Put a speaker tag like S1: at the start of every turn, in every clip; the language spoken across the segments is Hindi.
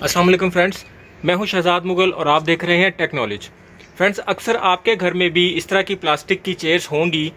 S1: अस्सलाम वालेकुम फ्रेंड्स, मैं हूं शहजाद मुगल और आप देख रहे हैं टेक नॉलेज। फ्रेंड्स, अक्सर आपके घर में भी इस तरह की प्लास्टिक की चेयर्स होंगी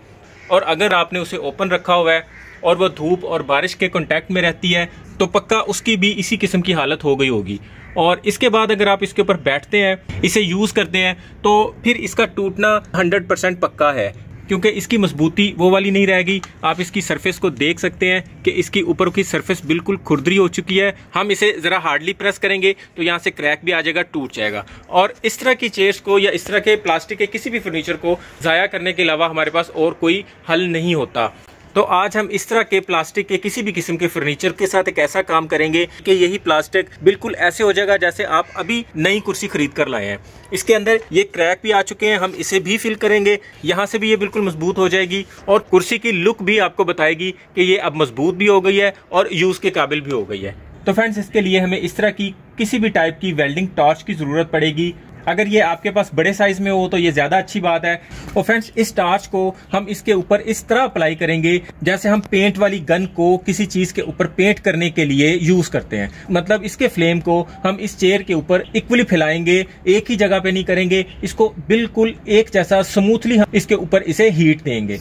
S1: और अगर आपने उसे ओपन रखा हुआ है और वह धूप और बारिश के कांटेक्ट में रहती है तो पक्का उसकी भी इसी किस्म की हालत हो गई होगी। और इसके बाद अगर आप इसके ऊपर बैठते हैं, इसे यूज़ करते हैं, तो फिर इसका टूटना 100% पक्का है, क्योंकि इसकी मजबूती वो वाली नहीं रहेगी। आप इसकी सरफेस को देख सकते हैं कि इसकी ऊपर की सरफेस बिल्कुल खुरदरी हो चुकी है। हम इसे ज़रा हार्डली प्रेस करेंगे तो यहाँ से क्रैक भी आ जाएगा, टूट जाएगा। और इस तरह की चेयर्स को या इस तरह के प्लास्टिक के किसी भी फर्नीचर को ज़ाया करने के अलावा हमारे पास और कोई हल नहीं होता। तो आज हम इस तरह के प्लास्टिक के किसी भी किस्म के फर्नीचर के साथ एक ऐसा काम करेंगे कि यही प्लास्टिक बिल्कुल ऐसे हो जाएगा जैसे आप अभी नई कुर्सी खरीद कर लाए हैं। इसके अंदर ये क्रैक भी आ चुके हैं, हम इसे भी फिल करेंगे, यहाँ से भी ये बिल्कुल मजबूत हो जाएगी और कुर्सी की लुक भी आपको बताएगी कि ये अब मजबूत भी हो गई है और यूज़ के काबिल भी हो गई है। तो फ्रेंड्स, इसके लिए हमें इस तरह की किसी भी टाइप की वेल्डिंग टॉर्च की ज़रूरत पड़ेगी। अगर ये आपके पास बड़े साइज में हो तो ये ज्यादा अच्छी बात है। और फ्रेंड्स, इस टार्च को हम इसके ऊपर इस तरह अप्लाई करेंगे जैसे हम पेंट वाली गन को किसी चीज के ऊपर पेंट करने के लिए यूज करते हैं। मतलब इसके फ्लेम को हम इस चेयर के ऊपर इक्वली फैलाएंगे, एक ही जगह पे नहीं करेंगे, इसको बिल्कुल एक जैसा स्मूथली हम इसके ऊपर इसे हीट देंगे।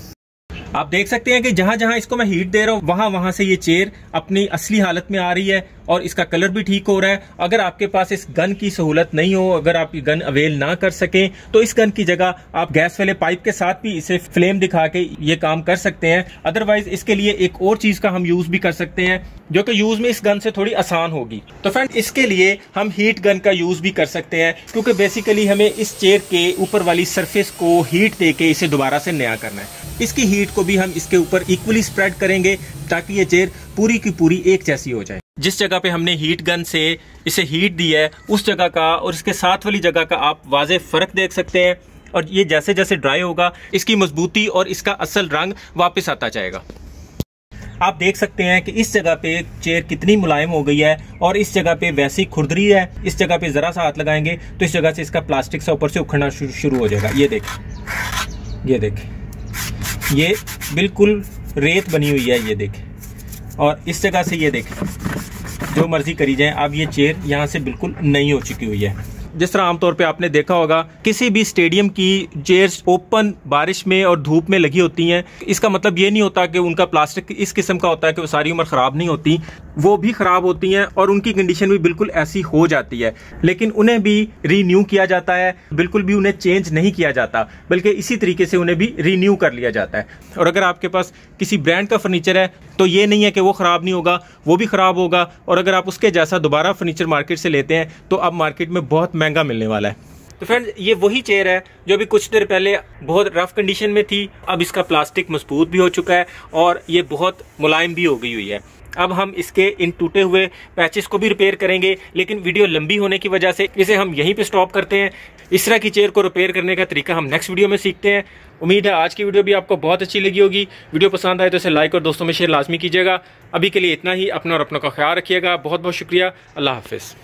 S1: आप देख सकते हैं कि जहां जहां इसको मैं हीट दे रहा हूं वहां वहां से ये चेयर अपनी असली हालत में आ रही है और इसका कलर भी ठीक हो रहा है। अगर आपके पास इस गन की सहूलत नहीं हो, अगर आप ये गन अवेल ना कर सकें, तो इस गन की जगह आप गैस वाले पाइप के साथ भी इसे फ्लेम दिखा के ये काम कर सकते हैं। अदरवाइज इसके लिए एक और चीज का हम यूज भी कर सकते हैं जो कि यूज में इस गन से थोड़ी आसान होगी। तो फ्रेंड, इसके लिए हम हीट गन का यूज भी कर सकते हैं, क्योंकि बेसिकली हमें इस चेयर के ऊपर वाली सरफेस को हीट दे के इसे दोबारा से नया करना है। इसकी हीट को भी हम इसके ऊपर इक्वली स्प्रेड करेंगे ताकि ये चेयर पूरी की पूरी एक जैसी हो जाए। जिस जगह पे हमने हीट गन से इसे हीट दी है उस जगह का और इसके साथ वाली जगह का आप वाज़े फर्क देख सकते हैं। और ये जैसे जैसे ड्राई होगा इसकी मजबूती और इसका असल रंग वापस आता जाएगा। आप देख सकते हैं कि इस जगह पे चेयर कितनी मुलायम हो गई है और इस जगह पे वैसी खुरदरी है। इस जगह पे जरा सा हाथ लगाएंगे तो इस जगह से इसका प्लास्टिक सा ऊपर से उखड़ना शुरू हो जाएगा। ये देख, ये बिल्कुल रेत बनी हुई है, ये देख। और इस जगह से ये देख, जो मर्जी करी जाए, अब ये चेयर यहाँ से बिल्कुल नई हो चुकी हुई है। जिस तरह आमतौर पे आपने देखा होगा किसी भी स्टेडियम की चेयर्स ओपन बारिश में और धूप में लगी होती हैं, इसका मतलब ये नहीं होता कि उनका प्लास्टिक इस किस्म का होता है कि वो सारी उम्र खराब नहीं होती। वो भी खराब होती हैं और उनकी कंडीशन भी बिल्कुल ऐसी हो जाती है, लेकिन उन्हें भी रीन्यू किया जाता है, बिल्कुल भी उन्हें चेंज नहीं किया जाता, बल्कि इसी तरीके से उन्हें भी रीन्यू कर लिया जाता है। और अगर आपके पास किसी ब्रांड का फर्नीचर है तो ये नहीं है कि वो खराब नहीं होगा, वो भी खराब होगा। और अगर आप उसके जैसा दोबारा फर्नीचर मार्केट से लेते हैं तो अब मार्केट में बहुत महंगा मिलने वाला है। तो फ्रेंड्स, ये वही चेयर है जो अभी कुछ देर पहले बहुत रफ कंडीशन में थी। अब इसका प्लास्टिक मजबूत भी हो चुका है और ये बहुत मुलायम भी हो गई हुई है। अब हम इसके इन टूटे हुए पैचेस को भी रिपेयर करेंगे, लेकिन वीडियो लंबी होने की वजह से इसे हम यहीं पे स्टॉप करते हैं। इस तरह की चेयर को रिपेयर करने का तरीका हम नेक्स्ट वीडियो में सीखते हैं। उम्मीद है आज की वीडियो भी आपको बहुत अच्छी लगी होगी। वीडियो पसंद आए तो इसे लाइक और दोस्तों में शेयर लाजमी कीजिएगा। अभी के लिए इतना ही। अपना और अपनों का ख्याल रखिएगा। बहुत बहुत शुक्रिया। अल्लाह हाफिज़।